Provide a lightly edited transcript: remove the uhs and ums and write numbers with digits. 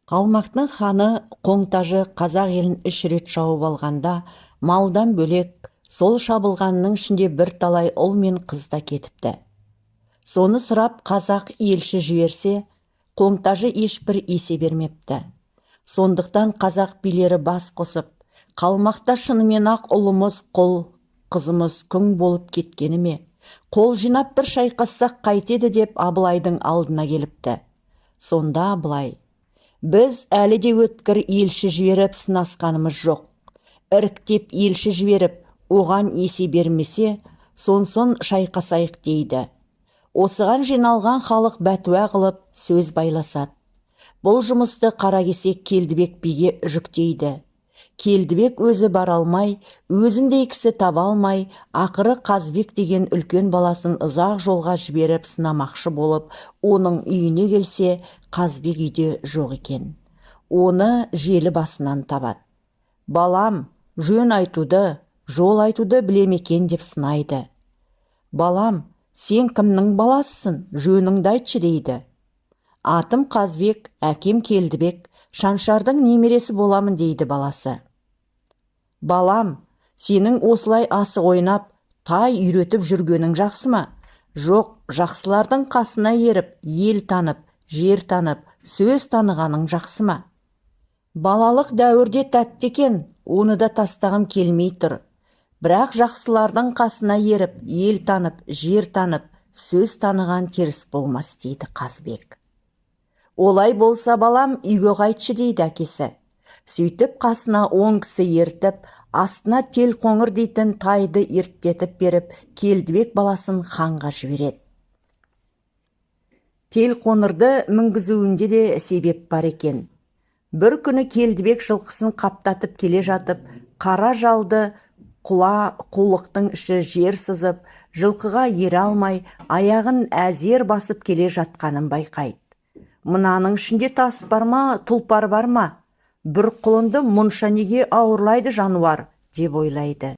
Қалмақтың ханы Қоңтажы қазақ елін 3 рет шауып алғанда, малдан бөлек, сол шабылғанның ішінде бірталай ұл мен қыз да кетіпті. Соны сұрап қазақ елші жіберсе, Қоңтажы ешбір есе бермепті. Сондықтан қазақ билері бас қосып, қалмақта шынымен ақ ұлымыз құл, қызымыз күң болып кеткені ме, қол жинап бір шайқассақ қайтеді деп Абылайдың алдына келіпті. Сонда Абылай: біз әлі де өткір елші жіберіп сынасқанымыз жоқ. Іріктеп елші жіберіп, оған есе бермесе, сонсын шайқасайық дейді. Осыған жиналған халық бәтуа қылып сөз байласады. Бұл жұмысты Қаракесек Келдібек биге жүктейді. Келдібек өзі бара алмай, өзіндей кісі таба алмай, ақыры Қазбек деген үлкен баласын ұзақ жолға жіберіп сынамақшы болып, оның үйіне келсе, Қазбек үйде жоқ екен. Оны желі басынан табады. Балам, жөн айтуды, жол айтуды білемекен деп сынайды. Балам, сен кімнің баласысың, жөніңді айтшы дейді. Атым Қазбек, әкем Келдібек, Шаншардың немересі боламын дейді баласы. Балам, сенің осылай асық ойнап, тай үйретіп жүргенің жақсы ма? Жоқ, жақсылардың қасына еріп, ел танып, жер танып, сөз танығаның жақсы ма? Балалық дәуірде тәтті екен, оны да тастағым келмей тұр. Бірақ жақсылардың қасына еріп, ел танып, жер танып, сөз таныған теріс болмас дейді Қазбек. Олай болса балам, үйге қайтшы дейді әкесі. Сөйтіп қасына 10 кісі ертіп, астына Телқоңыр дейтін тайды ерттетіп беріп, Келдібек баласын ханға жібереді. Телқоңырды мінгізуінде де себеп бар екен. Бір күні Келдібек жылқысын қаптатып келе жатып, қара жалды қулықтың іші жер сызып, жылқыға ере алмай, аяғын әзер басып келе жатқанын байқайды. Мынаның ішінде тас бар ма, тұлпар бар ма? Бір құлынды мұнша неге ауырлайды жануар, деп ойлайды.